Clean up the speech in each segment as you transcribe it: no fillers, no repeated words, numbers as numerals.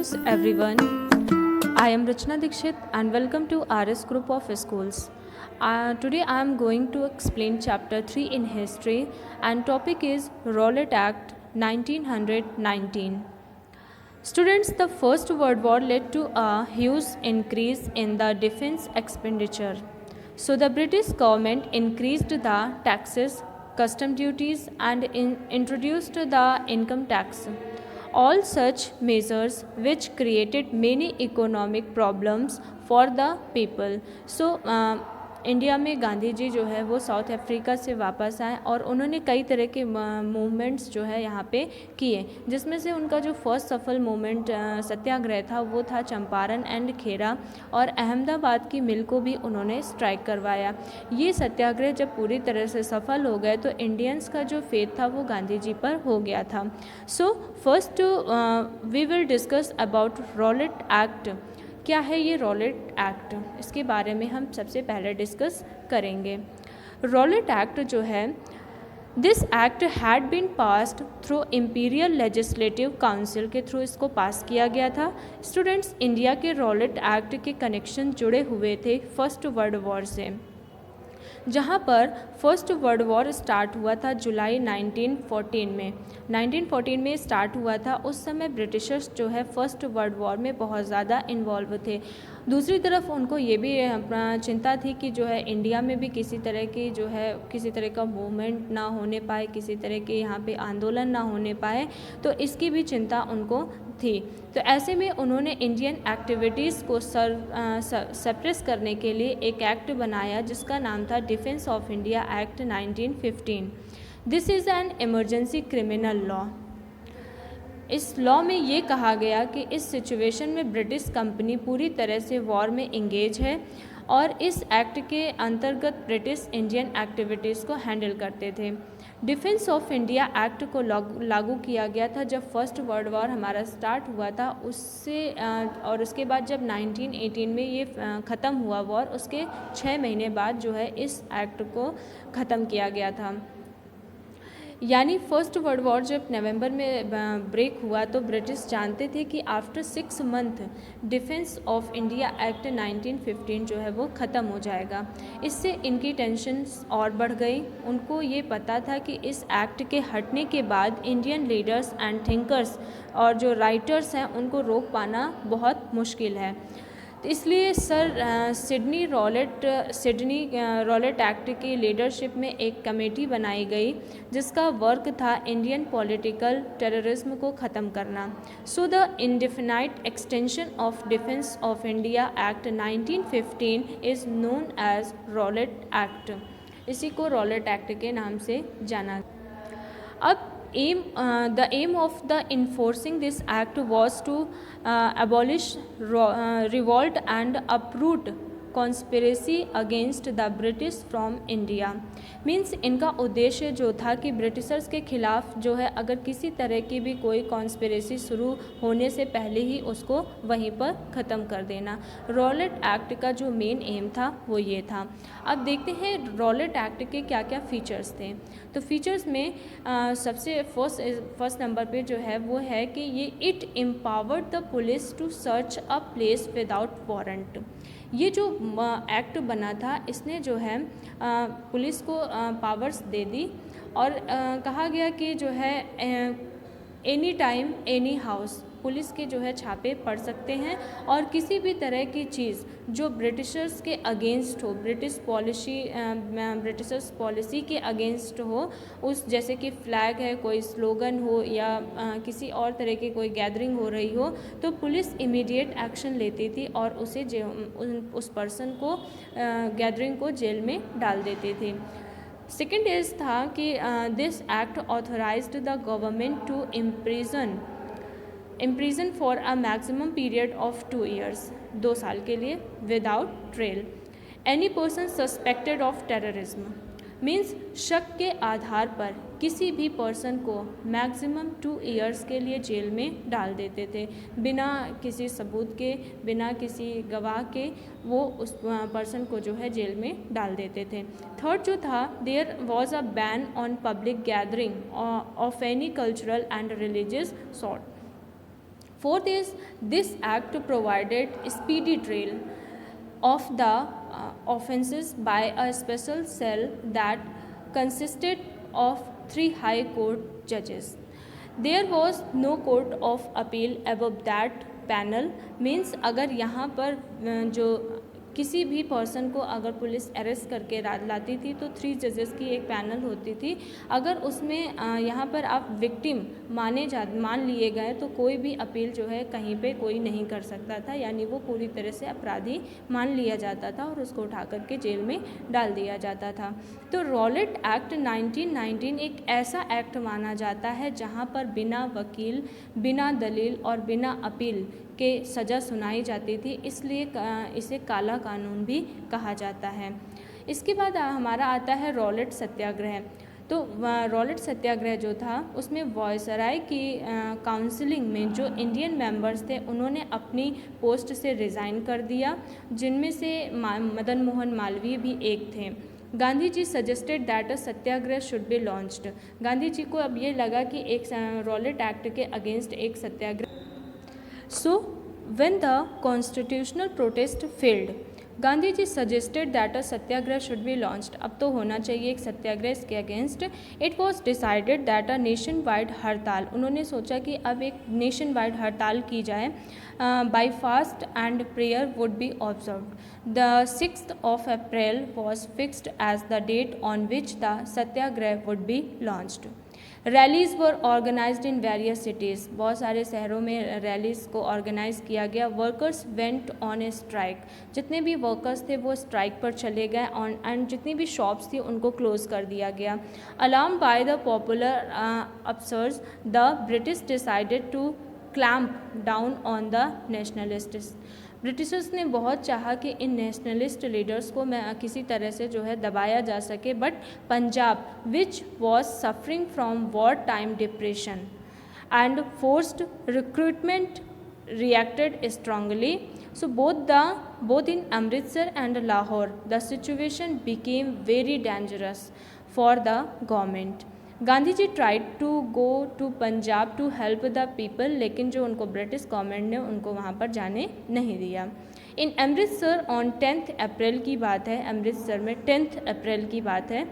Greetings everyone. I am Rachna Dikshit and welcome to RS Group of Schools. Today I am going to explain chapter 3 in history and topic is Rowlatt Act 1919. Students, the First World War led to a huge increase in the defense expenditure. So the British government increased the taxes, custom duties and introduced the income tax. All such measures which created many economic problems for the people. So India में गांधी जी जो है वो south Africa से वापस आए और उन्होंने कई तरह के मूवमेंट्स जो है यहाँ पे किए, जिसमें से उनका जो फर्स्ट सफल मूवमेंट सत्याग्रह था वो था चंपारण एंड खेरा, और अहमदाबाद की मिल को भी उन्होंने स्ट्राइक करवाया। ये सत्याग्रह जब पूरी तरह से सफल हो गए तो इंडियंस का जो फेथ था वो गांधी जी पर हो गया था। So first we will discuss about Rowlatt act. क्या है ये रॉलेट एक्ट, इसके बारे में हम सबसे पहले डिस्कस करेंगे। रॉलेट एक्ट जो है, this act had been passed through imperial legislative council के थ्रू इसको पास किया गया था। स्टूडेंट्स, इंडिया के रॉलेट एक्ट के कनेक्शन जुड़े हुए थे फर्स्ट वर्ल्ड वॉर से, जहाँ पर फर्स्ट वर्ल्ड वॉर स्टार्ट हुआ था जुलाई 1914 में। 1914 में स्टार्ट हुआ था। उस समय ब्रिटिशर्स जो है फर्स्ट वर्ल्ड वॉर में बहुत ज़्यादा इन्वॉल्व थे। दूसरी तरफ उनको ये भी चिंता थी कि जो है इंडिया में भी किसी तरह की जो है किसी तरह का मूवमेंट ना होने पाए, किसी तरह के यहाँ पे आंदोलन ना होने पाए, तो इसकी भी चिंता उनको थी। तो ऐसे में उन्होंने इंडियन एक्टिविटीज़ को सप्रेस करने के लिए एक एक्ट बनाया जिसका नाम था defence of India act 1915। This is an emergency criminal law. इस लॉ में ये कहा गया कि इस सिचुएशन में ब्रिटिश कंपनी पूरी तरह से वॉर में इंगेज है और इस एक्ट के अंतर्गत ब्रिटिश इंडियन एक्टिविटीज़ को हैंडल करते थे। डिफेंस ऑफ इंडिया एक्ट को लागू किया गया था जब फर्स्ट वर्ल्ड वॉर हमारा स्टार्ट हुआ था, उससे और उसके बाद जब 1918 में ये ख़त्म हुआ वॉर, उसके 6 महीने बाद जो है इस एक्ट को ख़त्म किया गया था। यानी फर्स्ट वर्ल्ड वॉर जब नवंबर में ब्रेक हुआ तो ब्रिटिश जानते थे कि after 6 month defence of India act 1915 जो है वो ख़त्म हो जाएगा। इससे इनकी टेंशन और बढ़ गई। उनको ये पता था कि इस एक्ट के हटने के बाद इंडियन लीडर्स एंड थिंकर्स और जो राइटर्स हैं उनको रोक पाना बहुत मुश्किल है। तो इसलिए सर सिडनी रॉलेट एक्ट की लीडरशिप में एक कमेटी बनाई गई जिसका वर्क था इंडियन पॉलिटिकल टेररिज्म को ख़त्म करना। So the indefinite extension of defence of India act 1915 is known as Rowlatt act. इसी को रॉलेट एक्ट के नाम से जाना। अब the aim of the enforcing this act was to abolish revolt and uproot conspiracy against the British from India. Means इनका उद्देश्य जो था कि ब्रिटिशर्स के ख़िलाफ़ जो है अगर किसी तरह की भी कोई कॉन्स्पिरेसी शुरू होने से पहले ही उसको वहीं पर ख़त्म कर देना। रॉलेट एक्ट का जो मेन एम था वो ये था। अब देखते हैं रॉलेट एक्ट के क्या क्या फ़ीचर्स थे। तो फीचर्स में सबसे फर्स्ट नंबर पे जो है वो है कि ये it empowered the police to search a place without warrant. ये जो एक्ट बना था इसने जो है पुलिस को पावर्स दे दी और कहा गया कि जो है any time any house police के जो है छापे पड़ सकते हैं और किसी भी तरह की चीज़ जो ब्रिटिशर्स के अगेंस्ट हो, ब्रिटिशर्स पॉलिसी के अगेंस्ट हो, उस जैसे कि फ्लैग है, कोई स्लोगन हो या किसी और तरह की कोई गैदरिंग हो रही हो, तो पुलिस इमीडिएट एक्शन लेती थी और उसे उस पर्सन को गैदरिंग को जेल में डाल देती थी। सेकेंड इज़ था कि this act authorised the government to imprison for a maximum period of 2 years, 2 साल के लिए, without trial any person suspected of terrorism. Means शक के आधार पर किसी भी पर्सन को मैक्सिमम 2 years के लिए जेल में डाल देते थे, बिना किसी सबूत के, बिना किसी गवाह के वो उस पर्सन को जो है जेल में डाल देते थे। थर्ड जो था, there was a ban on public gathering of any cultural and religious sort. Fourth is, this act provided speedy trial of the offences by a special cell that consisted of 3 high court judges. There was no court of appeal above that panel. Means अगर यहाँ पर जो किसी भी person को अगर police arrest करके लाती थी तो 3 जजेस की एक पैनल होती थी। अगर उसमें यहाँ पर आप विक्टिम मान लिए गए तो कोई भी अपील जो है कहीं पे कोई नहीं कर सकता था, यानी वो पूरी तरह से अपराधी मान लिया जाता था और उसको उठा करके जेल में डाल दिया जाता था। तो रॉलेट एक्ट 1919 एक ऐसा एक्ट माना जाता है जहाँ पर बिना वकील, बिना दलील और बिना अपील के सज़ा सुनाई जाती थी, इसलिए इसे काला कानून भी कहा जाता है। इसके बाद हमारा आता है रॉलेट सत्याग्रह। तो रॉलेट सत्याग्रह जो था उसमें वॉयसराय की काउंसिलिंग में जो इंडियन मेंबर्स थे उन्होंने अपनी पोस्ट से रिज़ाइन कर दिया, जिनमें से मदन मोहन मालवीय भी एक थे। Gandhi ji suggested that a satyagraha should be launched. Gandhi ji को अब ये लगा कि एक रॉलेट एक्ट के अगेंस्ट एक satyagraha. So, when the constitutional protest failed, Gandhi ji suggested that a satyagraha should be launched. अब तो होना चाहिए एक सत्याग्रह इसके against. It was decided that a nationwide hartal, उन्होंने सोचा कि अब एक नेशन वाइड हड़ताल की जाए। By fast and prayer would be observed. The 6th of April was fixed as the date on which the satyagraha would be launched. Rallies were organised in various cities, बहुत सारे शहरों में रैलीज़ को organise किया गया। Workers went on a strike, जितने भी workers थे वो स्ट्राइक पर चले गए एंड जितनी भी शॉप्स थी उनको क्लोज़ कर दिया गया। Alarm by the popular upsurges, the British decided to clamp down on the nationalists. Britishers ने बहुत चाहा कि इन नेशनलिस्ट लीडर्स को किसी तरह से जो है दबाया जा सके, but Punjab which was suffering from war time depression and forced recruitment reacted strongly. So both in Amritsar and Lahore the situation became very dangerous for the government. Gandhi ji tried to go to Punjab to help the people, लेकिन जो उनको British government ने उनको वहाँ पर जाने नहीं दिया। इन अमृतसर ऑन 10th अप्रैल की बात है, अमृतसर में 10th अप्रैल की बात है।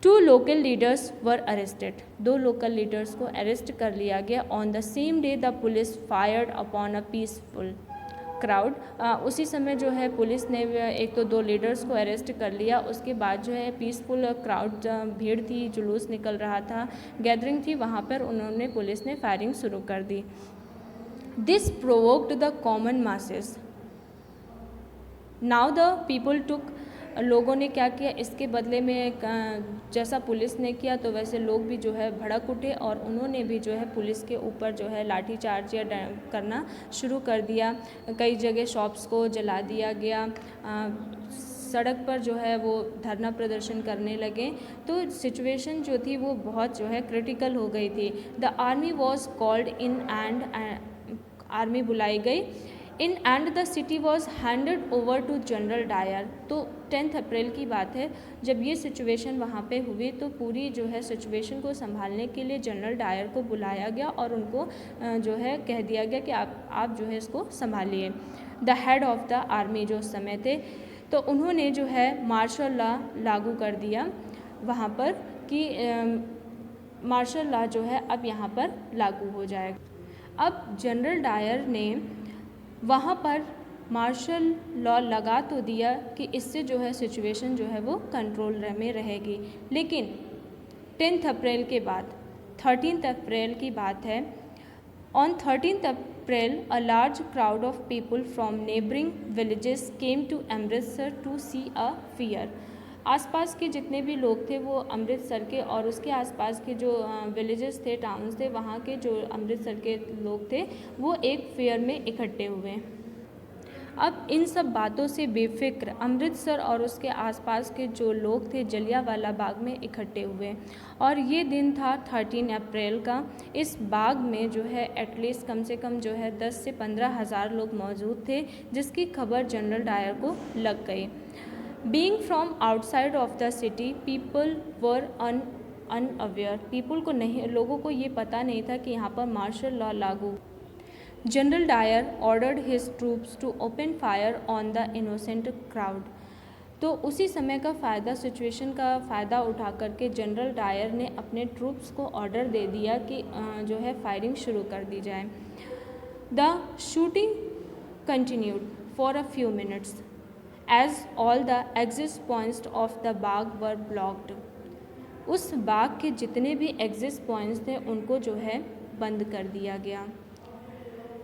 2 local leaders were arrested, 2 local leaders को अरेस्ट कर लिया गया। On the same day the police fired upon a peaceful crowd. उसी समय जो है पुलिस ने एक तो 2 लीडर्स को अरेस्ट कर लिया, उसके बाद जो है पीसफुल क्राउड, भीड़ थी, जुलूस निकल रहा था, गैदरिंग थी, वहाँ पर उन्होंने पुलिस ने फायरिंग शुरू कर दी। This provoked the common masses. Now the people took, लोगों ने क्या किया, इसके बदले में जैसा पुलिस ने किया तो वैसे लोग भी जो है भड़क उठे और उन्होंने भी जो है पुलिस के ऊपर जो है लाठी चार्ज या करना शुरू कर दिया। कई जगह शॉप्स को जला दिया गया, सड़क पर जो है वो धरना प्रदर्शन करने लगे। तो सिचुएशन जो थी वो बहुत जो है क्रिटिकल हो गई थी। The army was called in and army बुलाई गई in and the city was handed over to general Dyer. तो 10th अप्रैल की बात है, जब ये सिचुएशन वहाँ पे हुई तो पूरी जो है सिचुएशन को संभालने के लिए जनरल डायर को बुलाया गया और उनको जो है कह दिया गया कि आप जो है इसको संभालिए। The head of the army जो उस समय थे, तो उन्होंने जो है मार्शल लॉ लागू कर दिया वहाँ पर कि मार्शल लॉ जो है अब यहाँ पर लागू हो जाएगा। अब जनरल डायर ने वहाँ पर मार्शल लॉ लगा तो दिया कि इससे जो है सिचुएशन जो है वो कंट्रोल में रहेगी, लेकिन 10th अप्रैल के बाद 13th अप्रैल की बात है। On 13th April a large crowd of people from neighbouring villages came to Amritsar to see a fair. आसपास के जितने भी लोग थे वो अमृतसर के और उसके आसपास के जो विलेजेस थे, टाउन्स थे, वहाँ के जो अमृतसर के लोग थे वो एक फेयर में इकट्ठे हुए। अब इन सब बातों से बेफिक्र अमृतसर और उसके आसपास के जो लोग थे जलियांवाला बाग में इकट्ठे हुए और ये दिन था 13 अप्रैल का। इस बाग में जो है एटलीस्ट कम से कम जो है 10 से 15 हज़ार लोग मौजूद थे, जिसकी खबर जनरल डायर को लग गई। Being from outside of the city people were unaware. People को नहीं, लोगों को ये पता नहीं था कि यहाँ पर मार्शल लॉ लागू। General Dyer ordered his troops to open fire on the innocent crowd. तो उसी समय का सिचुएशन का फ़ायदा उठा करके जनरल डायर ने अपने ट्रूप्स को ऑर्डर दे दिया कि जो है फायरिंग शुरू कर दी जाए। The shooting continued for a few minutes as all the exit points of the bagh were blocked. उस बाग के जितने भी एग्जिट पॉइंट्स थे उनको जो है बंद कर दिया गया।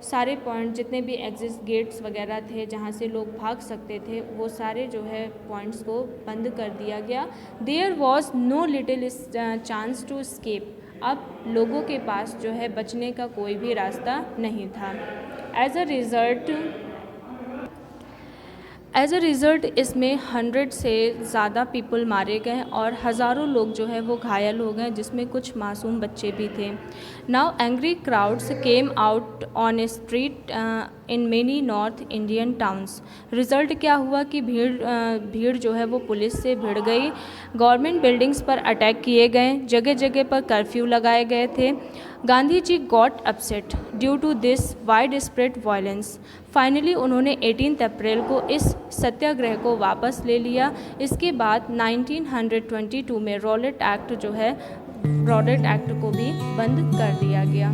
सारे पॉइंट जितने भी एग्जिट गेट्स वगैरह थे जहाँ से लोग भाग सकते थे वो सारे जो है पॉइंट्स को बंद कर दिया गया। There was no little chance to escape. अब लोगों के पास जो है बचने का कोई भी रास्ता नहीं था। एज अ रिज़ल्ट इसमें 100 से ज़्यादा पीपल मारे गए और हज़ारों लोग जो है वो घायल हो गए, जिसमें कुछ मासूम बच्चे भी थे। Now angry crowds came out on A street in many north Indian towns. Result क्या हुआ कि भीड़ जो है वो पुलिस से भिड़ गई। गवर्नमेंट बिल्डिंग्स पर अटैक किए गए, जगह जगह पर कर्फ्यू लगाए गए थे। Gandhi ji got upset due to this widespread violence. Finally उन्होंने 18 अप्रैल को इस सत्याग्रह को वापस ले लिया। इसके बाद 1922 में रॉलेट एक्ट को भी बंद कर दिया गया।